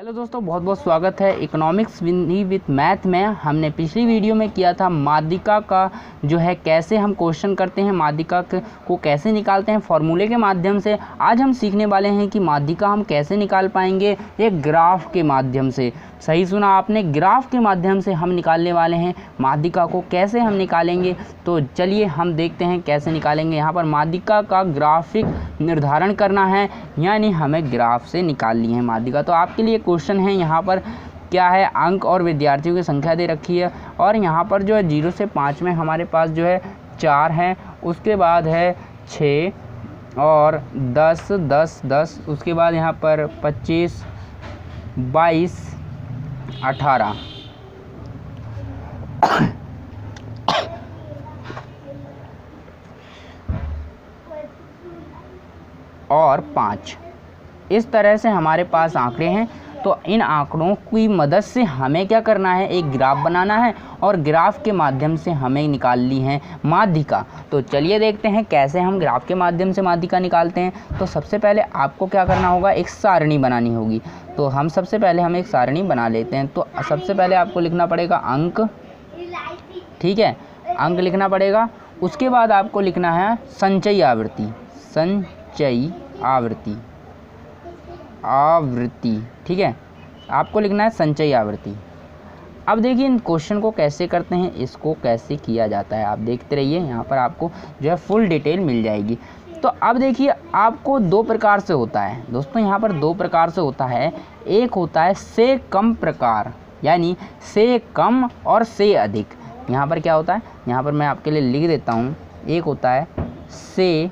Hello दोस्तों, बहुत बहुत स्वागत है इकोनॉमिक्स विथ मैथ में। हमने पिछली वीडियो में किया था माध्यिका का जो है कैसे हम क्वेश्चन करते हैं, माध्यिका को कैसे निकालते हैं फॉर्मूले के माध्यम से। आज हम सीखने वाले हैं कि माध्यिका हम कैसे निकाल पाएंगे, एक ग्राफ के माध्यम से। सही सुना आपने, ग्राफ के माध्यम से हम निकालने वाले हैं माध्यिका को। कैसे हम निकालेंगे, तो चलिए हम देखते हैं कैसे निकालेंगे। यहाँ पर माध्यिका का ग्राफिक निर्धारण करना है, यानी हमें ग्राफ से निकालनी है माध्यिका। तो आपके लिए क्वेश्चन है, यहाँ पर क्या है, अंक और विद्यार्थियों की संख्या दे रखी है, और यहाँ पर जो है 0 से 5 में हमारे पास जो है 4 हैं, उसके बाद है 6 और 10 10 10, उसके बाद यहाँ पर 25 22 18 और 5। इस तरह से हमारे पास आंकड़े हैं। तो इन आंकड़ों की मदद से हमें क्या करना है, एक ग्राफ बनाना है, और ग्राफ के माध्यम से हमें निकालनी है माध्यिका। तो चलिए देखते हैं कैसे हम ग्राफ के माध्यम से माध्यिका निकालते हैं। तो सबसे पहले आपको क्या करना होगा, एक सारणी बनानी होगी। तो हम सबसे पहले एक सारणी बना लेते हैं। तो सबसे पहले आपको लिखना पड़ेगा अंक, ठीक है, अंक लिखना पड़ेगा। उसके बाद आपको लिखना है संचयी आवृत्ति, संचयी आवृत्ति, ठीक है, आपको लिखना है संचयी आवृत्ति। अब देखिए इन क्वेश्चन को कैसे करते हैं, इसको कैसे किया जाता है, आप देखते रहिए। यहाँ पर आपको जो है फुल डिटेल मिल जाएगी। तो अब देखिए आपको दो प्रकार से होता है दोस्तों, यहाँ पर दो प्रकार से होता है। एक होता है से कम प्रकार, यानी से कम और से अधिक। यहाँ पर क्या होता है, यहाँ पर मैं आपके लिए लिख देता हूँ। एक होता है से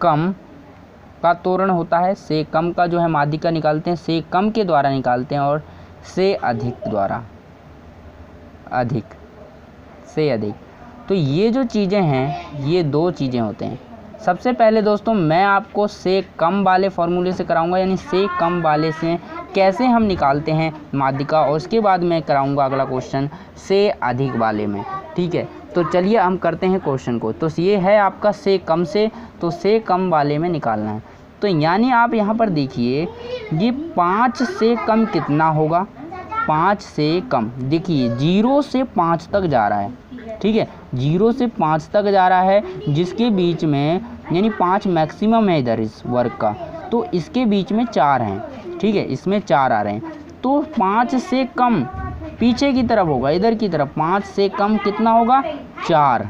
कम का त्वरण होता है, से कम का जो है माध्यिका निकालते हैं, से कम के द्वारा निकालते हैं, और से अधिक द्वारा, अधिक से अधिक। तो ये जो चीज़ें हैं, ये दो चीज़ें होते हैं। सबसे पहले दोस्तों मैं आपको से कम वाले फॉर्मूले से कराऊंगा, यानी से कम वाले से कैसे हम निकालते हैं माध्यिका, और उसके बाद मैं कराऊंगा अगला क्वेश्चन से अधिक वाले में, ठीक है। तो चलिए हम करते हैं क्वेश्चन को। तो ये है आपका से कम से, तो से कम वाले में निकालना है। तो यानी आप यहाँ पर देखिए, ये 5 से कम कितना होगा, 5 से कम, देखिए 0 से 5 तक जा रहा है, ठीक है, 0 से 5 तक जा रहा है, जिसके बीच में यानी 5 मैक्सिमम है इधर इस वर्ग का, तो इसके बीच में 4 हैं, ठीक है, इसमें 4 आ रहे हैं। तो 5 से कम पीछे की तरफ होगा, इधर की तरफ 5 से कम कितना होगा, 4।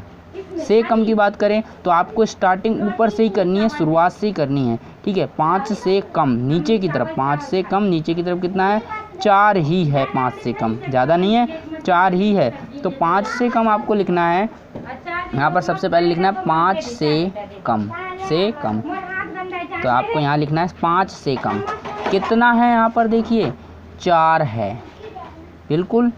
से कम की बात करें तो आपको स्टार्टिंग ऊपर से ही करनी है, शुरुआत से ही करनी है, ठीक है। 5 से कम नीचे की तरफ, 5 से कम नीचे की तरफ कितना है, 4 ही है। 5 से कम ज़्यादा नहीं है, 4 ही है। तो 5 से कम आपको लिखना है, यहाँ पर सबसे पहले लिखना है 5 से कम, से कम। तो आपको यहाँ लिखना है 5 से कम कितना है, यहाँ पर देखिए 4 है, बिल्कुल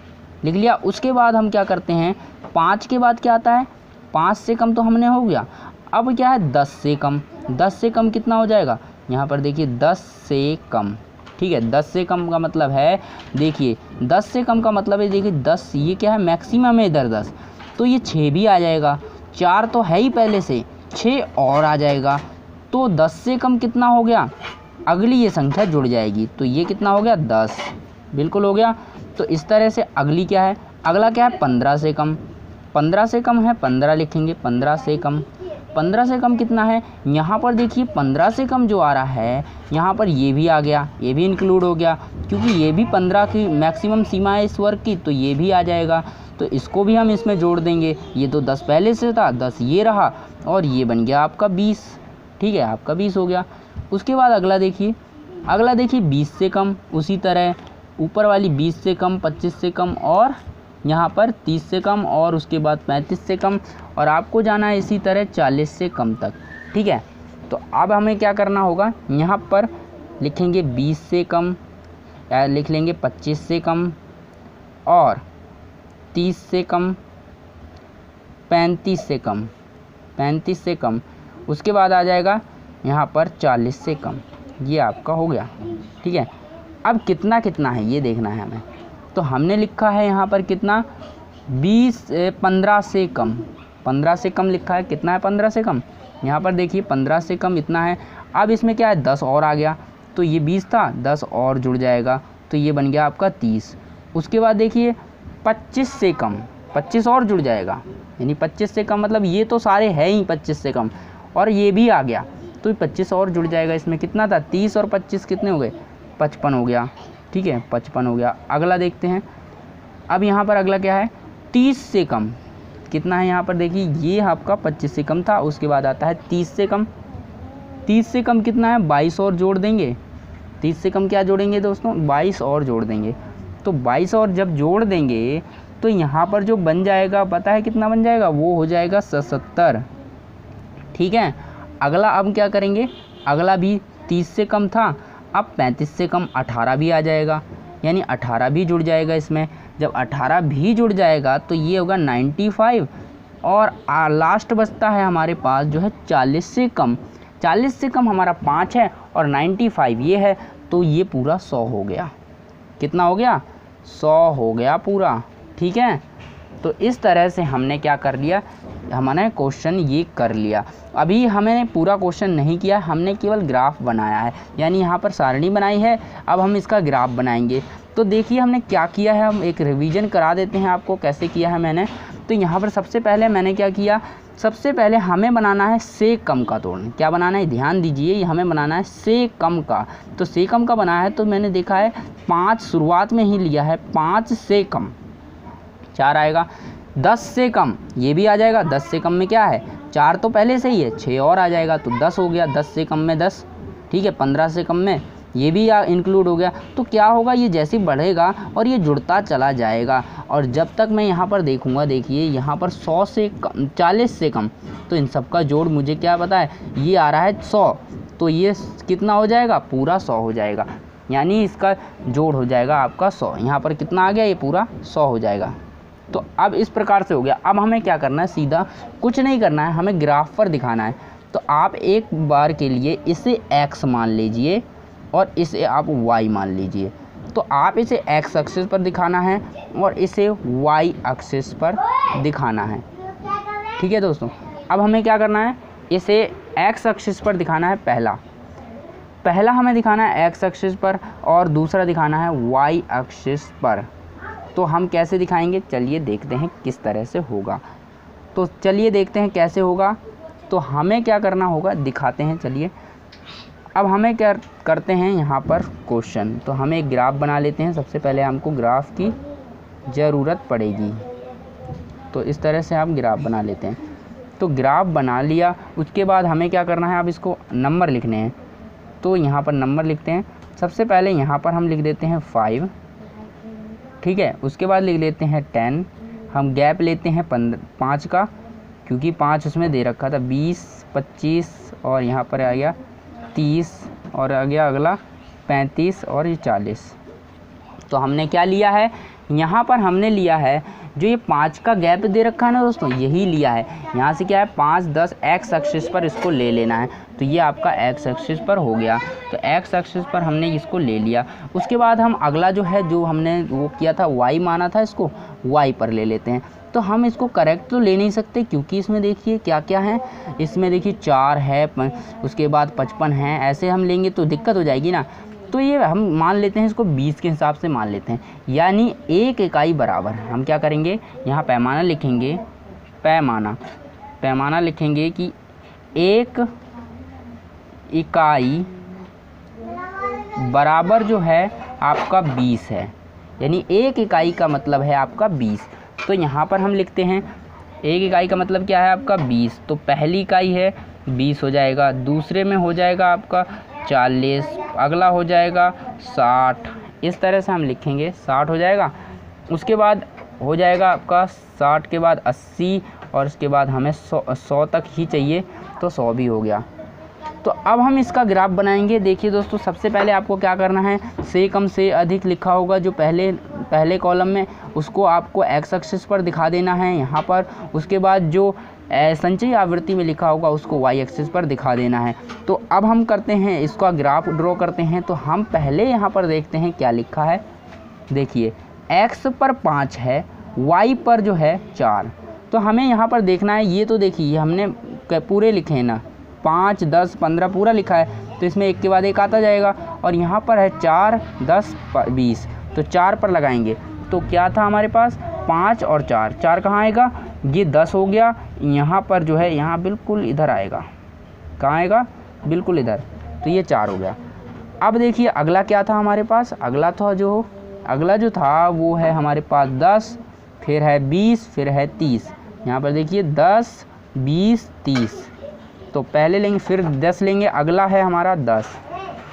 लिख लिया। उसके बाद हम क्या करते हैं, 5 के बाद क्या आता है, 5 से कम तो हमने हो गया। अब क्या है 10 से कम, 10 से कम कितना हो जाएगा, यहाँ पर देखिए 10 से कम, ठीक है। 10 से कम का मतलब है, देखिए 10 से कम का मतलब है, देखिए 10 ये क्या है, मैक्सिमम है इधर 10, तो ये 6 भी आ जाएगा। 4 तो है ही पहले से, 6 और आ जाएगा। तो 10 से कम कितना हो गया, अगली ये संख्या जुड़ जाएगी, तो ये कितना हो गया, 10, बिल्कुल हो गया। तो इस तरह से अगली क्या है, अगला क्या है 15 से कम, 15 से कम है 15 लिखेंगे, 15 से कम। 15 से कम कितना है, यहाँ पर देखिए 15 से कम जो आ रहा है, यहाँ पर ये भी आ गया, ये भी इंक्लूड हो गया, क्योंकि ये भी 15 की मैक्सिमम सीमा है इस वर्ग की, तो ये भी आ जाएगा। तो इसको भी हम इसमें जोड़ देंगे। ये तो 10 पहले से था, 10 ये रहा, और ये बन गया आपका 20, ठीक है, आपका 20 हो गया। उसके बाद अगला देखिए, 20 से कम, उसी तरह ऊपर वाली 20 से कम, 25 से कम, और यहाँ पर 30 से कम, और उसके बाद 35 से कम, और आपको जाना है इसी तरह 40 से कम तक, ठीक है। तो अब हमें क्या करना होगा, यहाँ पर लिखेंगे 20 से कम, या लिख लेंगे 25 से कम, और 30 से कम, 35 से कम, 35 से कम, उसके बाद आ जाएगा यहाँ पर 40 से कम। ये आपका हो गया, ठीक है। अब कितना कितना है ये देखना है हमें। तो हमने लिखा है यहाँ पर कितना, 15 से कम, 15 से कम लिखा है। कितना है 15 से कम, यहाँ पर देखिए 15 से कम इतना है। अब इसमें क्या है 10 और आ गया, तो ये 20 था, 10 और जुड़ जाएगा तो ये बन गया आपका 30। उसके बाद देखिए 25 से कम, 25 और जुड़ जाएगा, यानी 25 से कम मतलब ये तो सारे हैं ही 25 से कम, और ये भी आ गया तो 25 और जुड़ जाएगा। इसमें कितना था, 30 और 25 कितने हो गए, 55 हो गया। ठीक है, 55 हो गया। अगला देखते हैं, अब यहाँ पर अगला क्या है, 30 से कम कितना है यहाँ पर देखिए, ये आपका 25 से कम था, उसके बाद आता है 30 से कम। 30 से कम कितना है, 22 और जोड़ देंगे। 30 से कम क्या जोड़ेंगे दोस्तों, 22 और जोड़ देंगे। तो 22 और जब जोड़ देंगे तो यहाँ पर जो बन जाएगा पता है कितना बन जाएगा, वो हो जाएगा 77। ठीक है, अगला अब क्या करेंगे, अगला भी 30 से कम था, अब 35 से कम 18 भी आ जाएगा, यानी 18 भी जुड़ जाएगा इसमें। जब 18 भी जुड़ जाएगा तो ये होगा 95, और लास्ट बचता है हमारे पास जो है 40 से कम। 40 से कम हमारा 5 है और 95 ये है, तो ये पूरा 100 हो गया। कितना हो गया, 100 हो गया पूरा। ठीक है, तो इस तरह से हमने क्या कर लिया, हमने क्वेश्चन ये कर लिया। अभी हमने पूरा क्वेश्चन नहीं किया, हमने केवल ग्राफ बनाया है, यानी यहाँ पर सारणी बनाई है, अब हम इसका ग्राफ बनाएंगे। तो देखिए हमने क्या किया है, हम एक रिवीजन करा देते हैं आपको कैसे किया है मैंने। तो यहाँ पर सबसे पहले मैंने क्या किया, सबसे पहले हमें बनाना है से कम का तोड़। क्या बनाना है, ध्यान दीजिए, हमें बनाना है से कम का। तो से कम का बनाया है तो मैंने देखा है 5 शुरुआत में ही लिया है, 5 से कम 4 आएगा। 10 से कम ये भी आ जाएगा, 10 से कम में क्या है, 4 तो पहले से ही है, 6 और आ जाएगा तो 10 हो गया। 10 से कम में 10, ठीक है। 15 से कम में ये भी इंक्लूड हो गया। तो क्या होगा, ये जैसे बढ़ेगा और ये जुड़ता चला जाएगा, और जब तक मैं यहाँ पर देखूँगा, देखिए यहाँ पर 100 से कम, 40 से कम, तो इन सब का जोड़ मुझे क्या पता है, ये आ रहा है 100, तो ये कितना हो जाएगा, पूरा 100 हो जाएगा, यानी इसका जोड़ हो जाएगा आपका 100। यहाँ पर कितना आ गया, ये पूरा 100 हो जाएगा। तो अब इस प्रकार से हो गया। अब हमें क्या करना है, सीधा कुछ नहीं करना है, हमें ग्राफ पर दिखाना है। तो आप एक बार के लिए इसे x मान लीजिए और इसे आप y मान लीजिए। तो आप इसे x एक्सिस पर दिखाना है और इसे y एक्सिस पर दिखाना है। ठीक है दोस्तों, अब हमें क्या करना है, इसे x एक्सिस पर दिखाना है, पहला हमें दिखाना है x एक्सिस पर और दूसरा दिखाना है y एक्सिस पर। तो हम कैसे दिखाएंगे, चलिए देखते हैं किस तरह से होगा। तो चलिए देखते हैं कैसे होगा। तो हमें क्या करना होगा, दिखाते हैं, चलिए। अब हमें क्या करते हैं, यहाँ पर क्वेश्चन, तो हमें एक ग्राफ बना लेते हैं। सबसे पहले हमको ग्राफ की ज़रूरत पड़ेगी, तो इस तरह से आप ग्राफ बना लेते हैं। तो ग्राफ बना लिया, उसके बाद हमें क्या करना है, अब इसको नंबर लिखने हैं। तो यहाँ पर नंबर लिखते हैं। सबसे पहले यहाँ पर हम लिख देते हैं 5, ठीक है। उसके बाद लिख लेते हैं 10, हम गैप लेते हैं 5 का, क्योंकि 5 उसमें दे रखा था। 20, 25 और यहाँ पर आ गया 30 और आ गया अगला 35 और ये 40। तो हमने क्या लिया है, यहाँ पर हमने लिया है जो ये 5 का गैप दे रखा है ना दोस्तों, यही लिया है। यहाँ से क्या है, 5, 10 एक्स एक्सिस पर इसको ले लेना है। तो ये आपका एक्स एक्सिस पर हो गया। तो एक्स एक्सिस पर हमने इसको ले लिया। उसके बाद हम अगला जो है, जो हमने वो किया था, वाई माना था, इसको वाई पर ले लेते हैं। तो हम इसको करेक्ट तो ले नहीं सकते, क्योंकि इसमें देखिए क्या क्या है, इसमें देखिए 4 है, उसके बाद 55 है, ऐसे हम लेंगे तो दिक्कत हो जाएगी ना। तो ये हम मान लेते हैं, इसको 20 के हिसाब से मान लेते हैं, यानी 1 इकाई बराबर। हम क्या करेंगे, यहाँ पैमाना लिखेंगे, पैमाना लिखेंगे कि 1 इकाई बराबर जो है आपका 20 है, यानी 1 इकाई का मतलब है आपका 20। तो यहाँ पर हम लिखते हैं 1 इकाई का मतलब क्या है आपका 20। तो पहली इकाई है 20 हो जाएगा, दूसरे में हो जाएगा आपका 40, अगला हो जाएगा 60। इस तरह से हम लिखेंगे, 60 हो जाएगा। उसके बाद हो जाएगा आपका 60 के बाद 80 और उसके बाद हमें 100 तक ही चाहिए, तो 100 भी हो गया। तो अब हम इसका ग्राफ बनाएंगे। देखिए दोस्तों, सबसे पहले आपको क्या करना है, से कम से अधिक लिखा होगा जो पहले कॉलम में, उसको आपको एक्स एक्सिस पर दिखा देना है यहाँ पर। उसके बाद जो संचयी आवृत्ति में लिखा होगा उसको वाई एक्सिस पर दिखा देना है। तो अब हम करते हैं, इसका ग्राफ ड्रॉ करते हैं। तो हम पहले यहाँ पर देखते हैं क्या लिखा है। देखिए एक्स पर 5 है, वाई पर जो है 4। तो हमें यहाँ पर देखना है, ये तो देखिए हमने पूरे लिखे हैं ना, 5, 10, 15 पूरा लिखा है। तो इसमें एक के बाद एक आता जाएगा। और यहाँ पर है 4, 10, 20, तो 4 पर लगाएंगे तो क्या था हमारे पास 5 और 4, 4 कहाँ आएगा, ये 10 हो गया। यहाँ पर जो है यहाँ बिल्कुल इधर आएगा, कहाँ आएगा, बिल्कुल इधर, तो ये 4 हो गया। अब देखिए अगला क्या था हमारे पास, अगला जो था वो है हमारे पास 10, फिर है 20, फिर है 30। यहाँ पर देखिए 10, 20, 30, तो पहले लेंगे फिर 10 लेंगे, अगला है हमारा 10,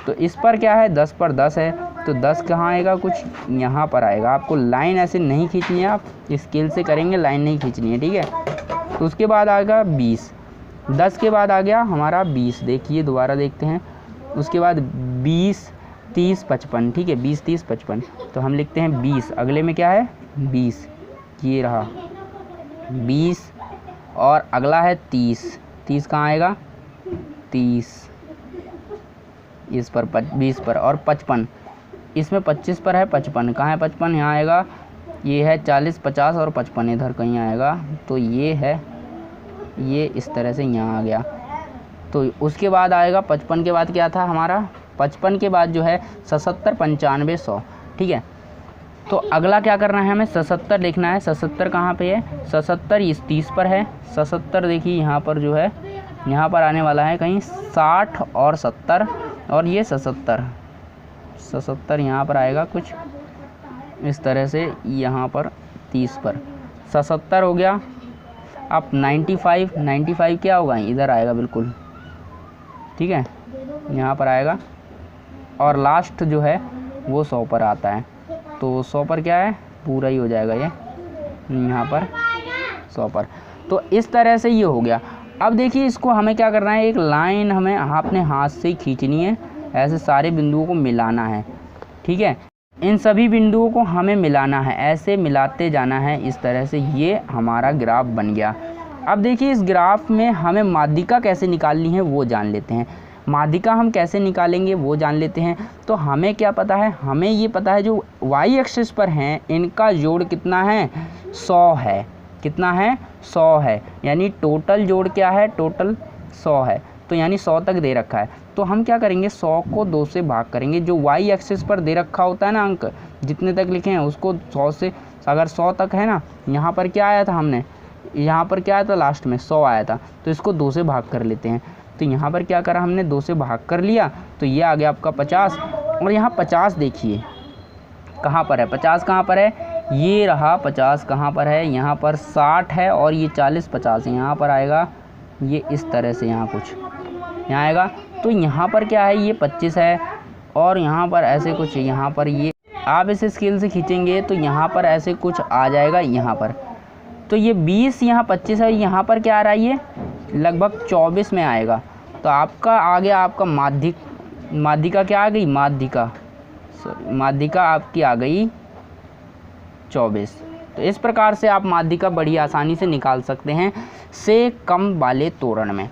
तो इस पर क्या है 10 पर 10 है, तो 10 कहाँ आएगा, कुछ यहाँ पर आएगा। आपको लाइन ऐसे नहीं खींचनी है, आप स्केल से करेंगे, लाइन नहीं खींचनी है, ठीक है। तो उसके बाद आएगा 20, 10 के बाद आ गया हमारा 20, देखिए दोबारा देखते हैं, उसके बाद 20, 30, 55, ठीक है, 20, 30, 55, तो हम लिखते हैं 20, अगले में क्या है 20, ये रहा 20, और अगला है 30, 30 कहाँ आएगा, 30 इस पर 20 पर, और 55 इसमें 25 पर है, 55 कहाँ है, 55 यहाँ आएगा, ये है 40, 50 और 55 इधर कहीं आएगा, तो ये है, ये इस तरह से यहाँ आ गया। तो उसके बाद आएगा 55 के बाद क्या था हमारा, 55 के बाद जो है 77, 95, 100, ठीक है। तो अगला क्या करना है, हमें 77 लिखना है। 77 कहाँ पे है, 77 इस 30 पर है। 77 देखिए यहाँ पर जो है, यहाँ पर आने वाला है कहीं 60 और 70, और ये 77 यहाँ पर आएगा कुछ इस तरह से, यहाँ पर 30 पर 77 हो गया। अब 95 क्या होगा, इधर आएगा बिल्कुल, ठीक है, यहाँ पर आएगा। और लास्ट जो है वो 100 पर आता है, तो 100 पर क्या है, पूरा ही हो जाएगा ये, यहाँ पर 100 पर। तो इस तरह से ये हो गया। अब देखिए इसको हमें क्या करना है, एक लाइन हमें अपने हाथ से ही खींचनी है, ऐसे सारे बिंदुओं को मिलाना है, ठीक है। इन सभी बिंदुओं को हमें मिलाना है, ऐसे मिलाते जाना है इस तरह से, ये हमारा ग्राफ बन गया। अब देखिए इस ग्राफ में हमें माध्यिका कैसे निकालनी है वो जान लेते हैं। माध्यिका हम कैसे निकालेंगे वो जान लेते हैं। तो हमें क्या पता है, हमें ये पता है जो वाई एक्सिस पर हैं इनका जोड़ कितना है, 100 है। कितना है, 100 है, यानी टोटल जोड़ क्या है, टोटल 100 है, तो यानी 100 तक दे रखा है। तो हम क्या करेंगे, 100 को 2 से भाग करेंगे। जो वाई एक्सिस पर दे रखा होता है ना अंक, जितने तक लिखे हैं उसको 100 से, अगर 100 तक है ना, यहाँ पर क्या आया था हमने, यहाँ पर क्या आया था लास्ट में 100 आया था, तो इसको 2 से भाग कर लेते हैं। तो यहाँ पर क्या करा हमने, 2 से भाग कर लिया, तो ये आ गया आपका 50। और यहाँ 50 देखिए कहाँ पर है, 50 कहाँ पर है, ये रहा 50 कहाँ पर है, यहाँ पर 60 है, और ये 40, 50 यहाँ पर आएगा, ये इस तरह से यहाँ कुछ यहाँ आएगा। तो यहाँ पर क्या है, ये 25 है, और यहाँ पर ऐसे कुछ, यहाँ पर ये आप इसे स्केल से खींचेंगे तो यहाँ पर ऐसे कुछ आ जाएगा यहाँ पर। तो ये 20 यहाँ 25 है, यहाँ पर क्या आ रहा है, ये लगभग 24 में आएगा। तो आपका आ गया आपका माध्यिका क्या आ गई, माध्यिका आपकी आ गई 24। तो इस प्रकार से आप माध्यिका बड़ी आसानी से निकाल सकते हैं से कम वाले तोरण में।